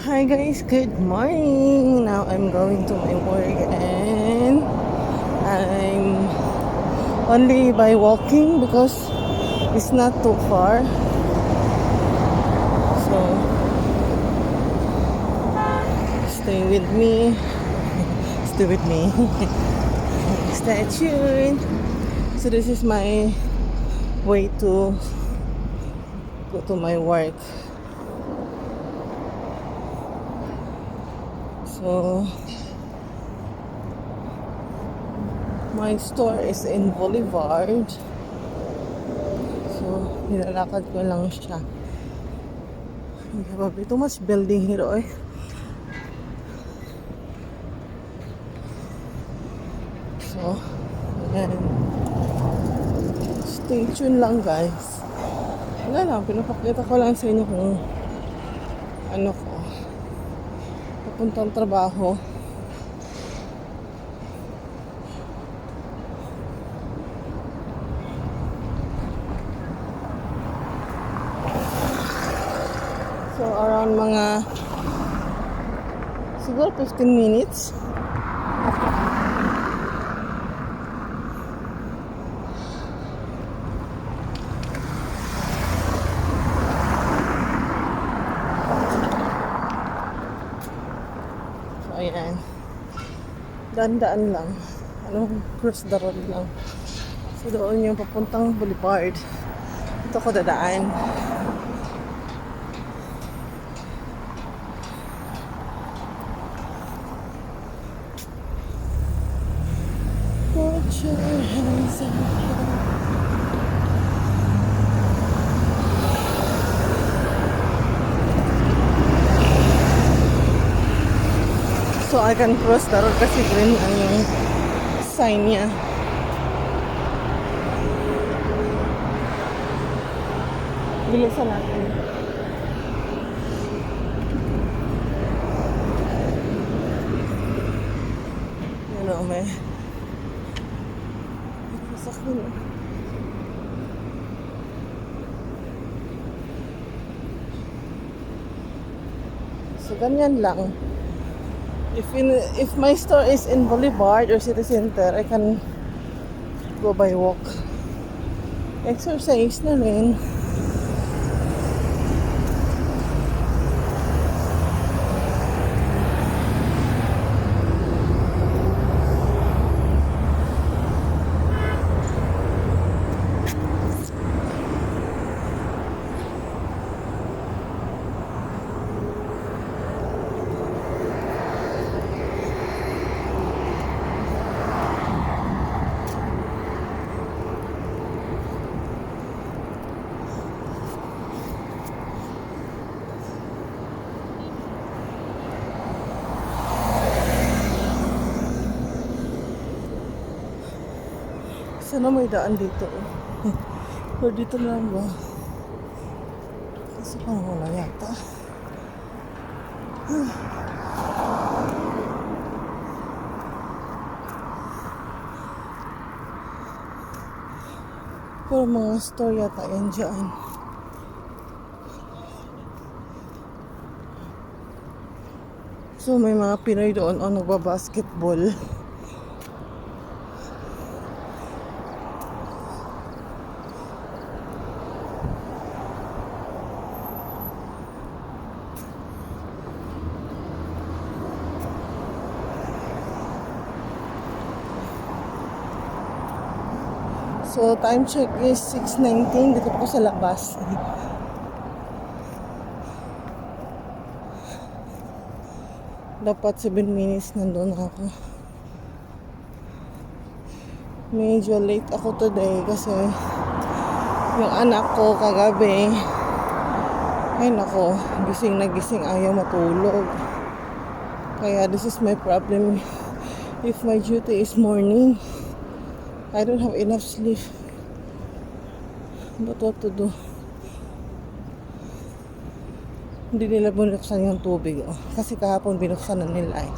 Hi guys, good morning. Now I'm going to my work and I'm only by walking because it's not too far. So stay with me. Stay with me. Stay tuned. So this is my way to go to my work. So my store is in Boulevard. So nilalakad ko lang siya. We have too much building here, oy. So, ayan. Stay tuned lang, guys. Wala lang, pinapakita ko lang sa inyo kung ano ko. Papuntang trabaho. So, around mga siguro 15 minutes. So, ayan. Daan-daan lang. Cross the road lang. So, doon yung papuntang Boulevard. Ito ko dadaan. Put your hands up. So I can cross the road kasi green ang yung sign niya. Bilisan natin. Yun o, may sasakyan. So ganyan lang. If my store is in Boulevard or City Center, I can go by walk. Exercise na rin. Sana may daan dito. Or dito na lang ba? Kasi parang wala yata. Pero mga store yata yan dyan. So may mga Pinoy doon o nagbabasketball. So, time check is 6:19. Dito po sa labas. Dapat 7 minutes nandun ako. Medyo late ako today kasi yung anak ko kagabi, ay nako, gising na gising, ayaw matulog. Kaya this is my problem. If my duty is morning, I don't have enough sleep. But what to do? Hindi nila binuksan yung tubig. Oh. Kasi kahapon binuksan na nila eh.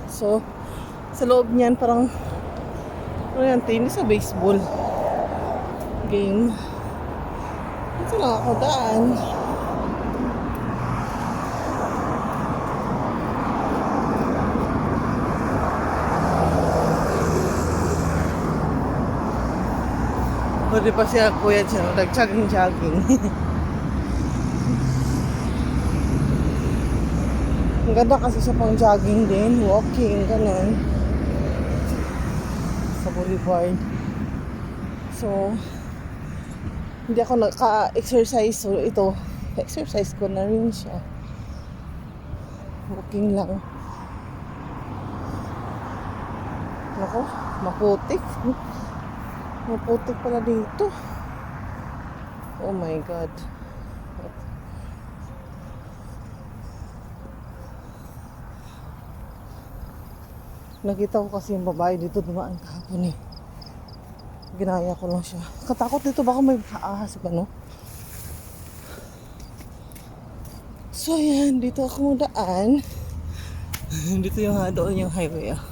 So, sa loob niyan parang ano yan, tennis sa baseball game. Dito lang ako daan. di pa siya kuya siya, nag-jogging-jogging. Ang ganda kasi siya pang jogging din, walking, ganun. Sa boulevard. So, hindi ako naka-exercise. So, ito, exercise ko na rin siya. Walking lang. Ako, maputik. Maputik pala dito. Oh my God. Nakita ko kasi yung babae dito dumaan kahapon eh. Ginaya ko lang siya. Katakot dito, baka may ahas ba, no? So yan, dito ako daan. Dito yung doon yung highway ah.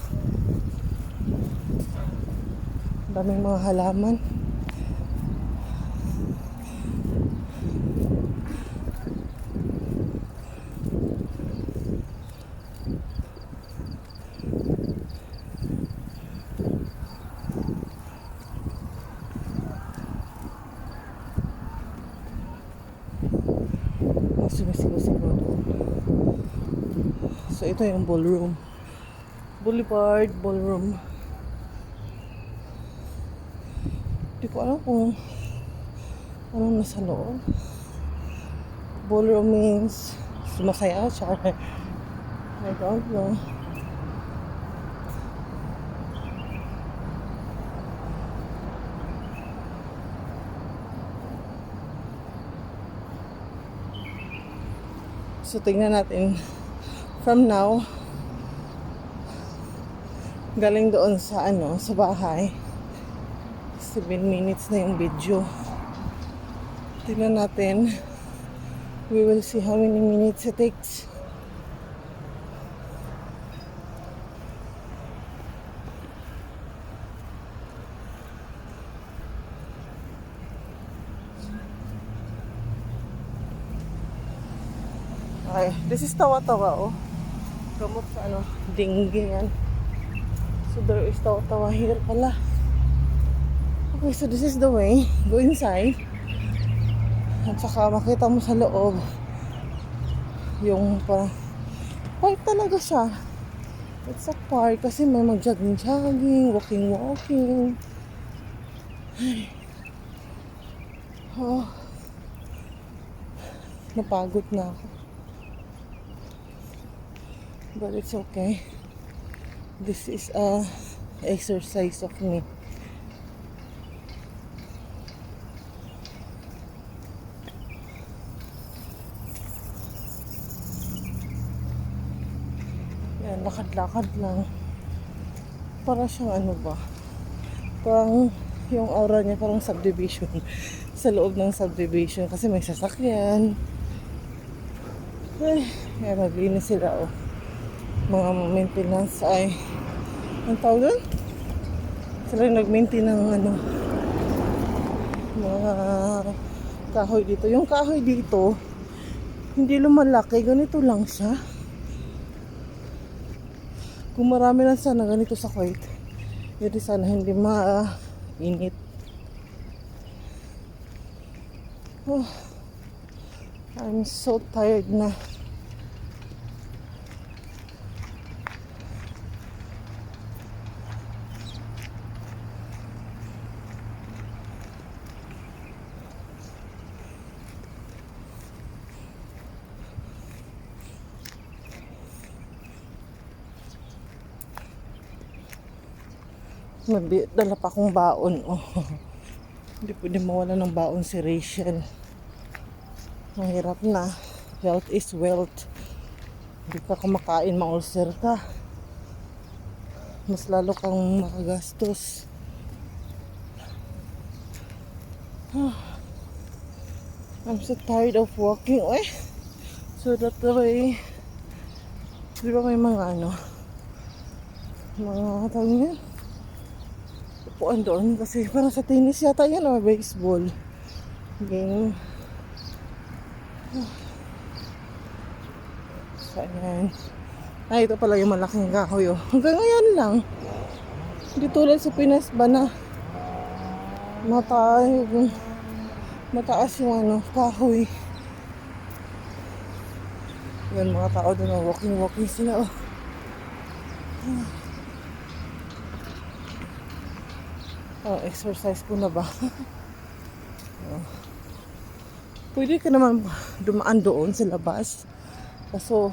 Daming mga halaman. Sumisigaw-sigaw doon. So ito yung ballroom. Boulevard Ballroom. Hindi ko alam kung anong nasa loob. Ballroom means sumasaya siya. I don't know. So tingnan natin from now galing doon sa sa bahay 7 minutes na yung video. Tingnan natin, we will see how many minutes it takes. Okay, this is Tawa-Tawa oh. Gamot sa dengue yan. So there is Tawa-Tawa here pala. Okay, so this is the way. Go inside. At saka makita mo sa loob yung park talaga siya. It's a park kasi may mag-jogging-jogging, walking-walking. Ay. Oh. Napagod na ako. But it's okay. This is a exercise of me. Yan, lakad-lakad lang. Para siyang ba? Parang yung aura niya parang subdivision. Sa loob ng subdivision kasi may sasakyan. Ay, maglinis sila oh. Mga maintenance ay ang tawag doon? Sila yung nag-maintain ng mga kahoy dito. Yung kahoy dito hindi lumalaki, ganito lang siya. Kung marami lang sana ganito sa Kuwait, hindi sana hindi mainit. Oh, I'm so tired na. Dala pa akong baon. Oh. Hindi pwede mawala ng baon si Rachel. Mahirap na. Health is wealth. Hindi ka kumakain, ma-ulcer ka. Mas lalo kang makagastos. I'm so tired of walking. So that way, di ba may mga mga tawag niya? Upuan doon kasi parang sa tennis yata yan o baseball game. So ayan. Ito pala yung malaking kahoy oh. Hanggang ngayon lang. Hindi tulad sa Pinas ba na Mataas, mataas yung ano, kahoy. Yan mga tao doon, oh, walking sila. Oh. Oh, exercise ko na ba? Oh. Pwede ka naman dumaan doon sa labas. Kaso,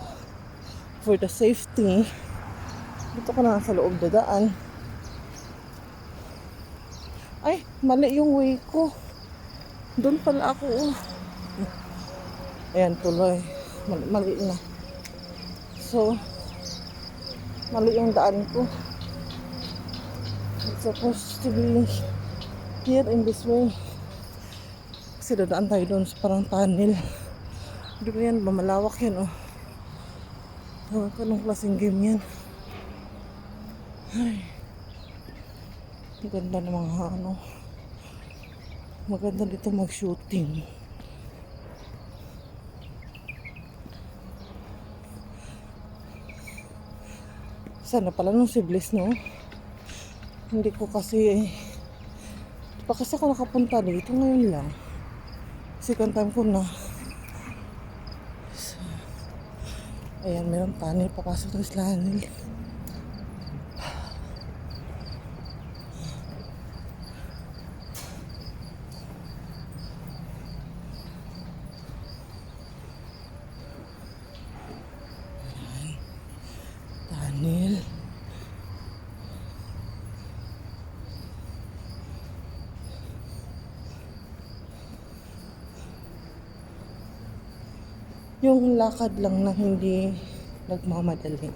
for the safety, dito ka na sa loob dadaan. Ay, mali yung way ko. Doon pala ako. Oh. Ayan, tuloy. Mali na. So, mali yung daan ko. It's supposed to be here in this way. Kasi dadaan tayo doon sa parang tunnel. Hindi ba yan? Malawak yan, oh. Anong klaseng game yan? Ay. Maganda ng mga ano. Maganda dito mag-shooting. Sana pala nung si Bliss, no? Hindi ko kasi pa kasi ako nakapunta dito ngayon lang. Second time ko na. So, ayan, meron tunnel papasok ng tunnel. Tunnel. Yung lakad lang na hindi nagmamadali.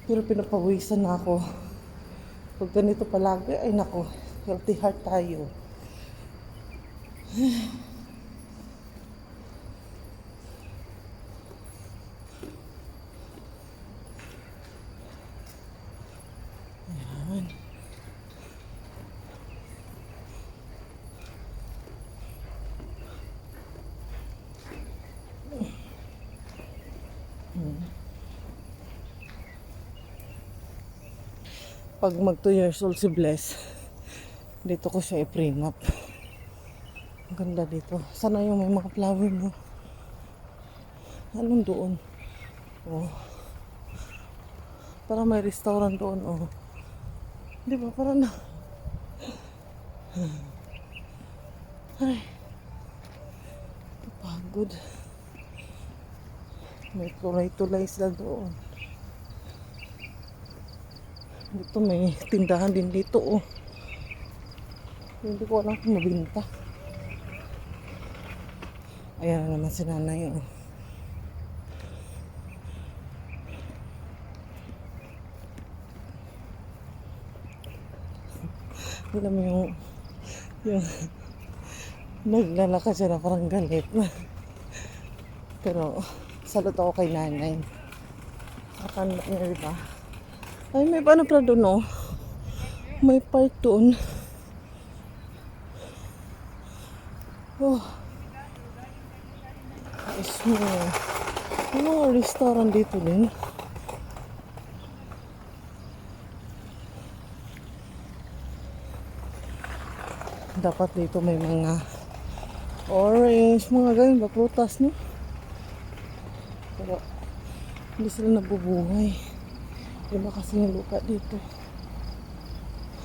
Pero pinapawisan na ako. Pag ganito palagi, ay nako, healthy heart tayo. Ayan. Pag mag 2 years old si Bless, dito ko siya i-prenup. Ang ganda dito. Sana yung may mga flower mo. Anong doon? Oh. Parang may restaurant doon. Oh. Di ba? Parang na. Ay. Pagod. May tulay-tulay sila doon. Dito may tindahan din dito. Oh. Hindi ko alam kung mabinta. Ayan na naman si nanay. Oh. Alam mo yung naglalakad siya na parang galit na. Pero salot ako kay nanay. Akala niya, diba? Ay, may paano pala doon, oh. May part doon. Oh. Is mo. May mga restaurant dito din. Dapat dito may mga orange, mga ganyan ba, prutas, no? Pero hindi sila nabubuhay. Iba kasi yung lupa dito.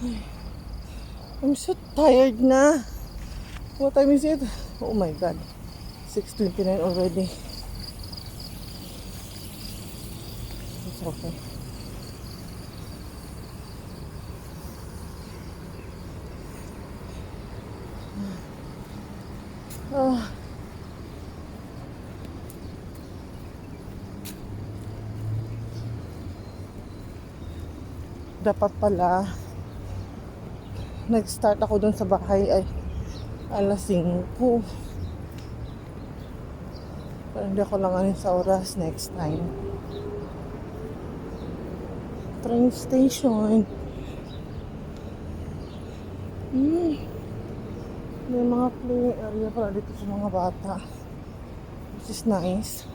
Ay, I'm so tired na. What time is it? Oh my God. 6:29 already. It's okay. Ah. Dapat pala nag-start ako dun sa bahay ay alas 5. Pero hindi ako langanin sa oras next time. Train station. May mga play area pala dito sa mga bata. Which is nice.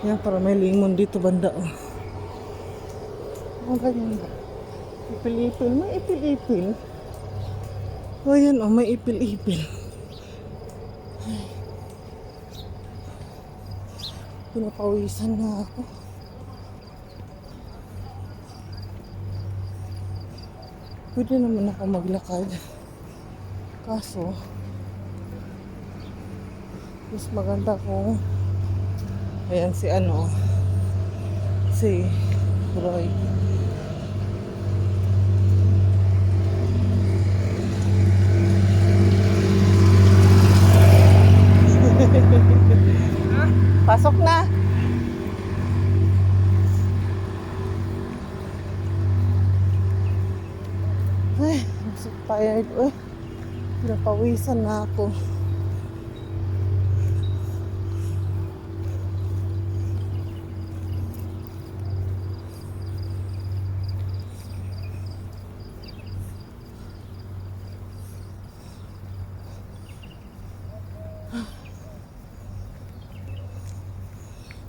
Yan, para may limon dito banda, oh. Ang ganyan ba? Ipil-ipil. May ipil-ipil. O, yan, oh. May ipil-ipil. Pinapawisan na ako. Pwede naman ako maglakad. Kaso, mas maganda kung ayan si ano, si Roy. Pasok na. Ay, I'm so tired. Uy, napawisan na ako.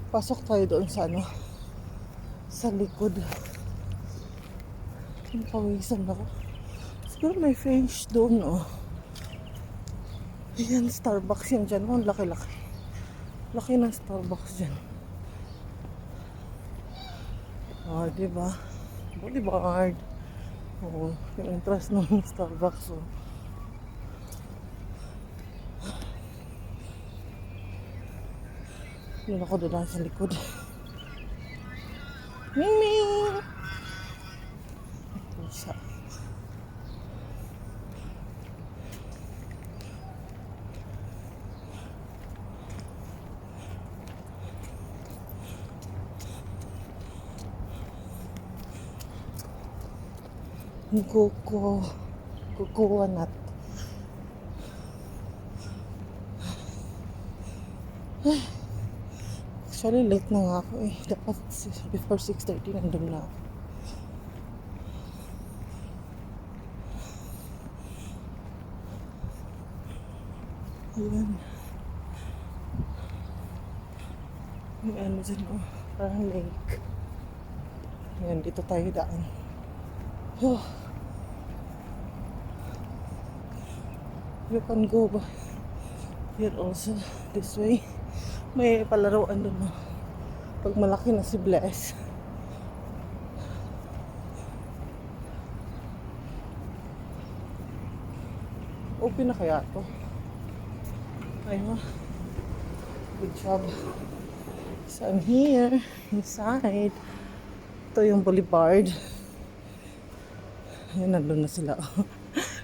Pasok tayo doon sa ano, sa likod. Napawisan ako. Siguro may French doon, oh. Ayan, Starbucks yan dyan. Oh, laki-laki. Laki ng Starbucks dyan. Oh, diba? Boulevard. Oo, yung entrance ng Starbucks, oh. Yun ako doon sa likod. Ming! Ito siya. Kukuha nat. Actually, late na nga ako eh. Dapat before 6:30 nandun na ako. Ayan. May ano dyan, oh. Parang lake. Ayan, dito tayo daan. Oh. You can go ba? Here also, this way. May palaruan doon, no? Pag malaki na si Bless. Open na kaya to? Ayun. Good job. So I'm here, inside. Ito yung boulevard. Ayun, nandun na sila.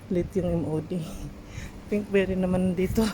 Late yung MOD. Pinkberry naman dito.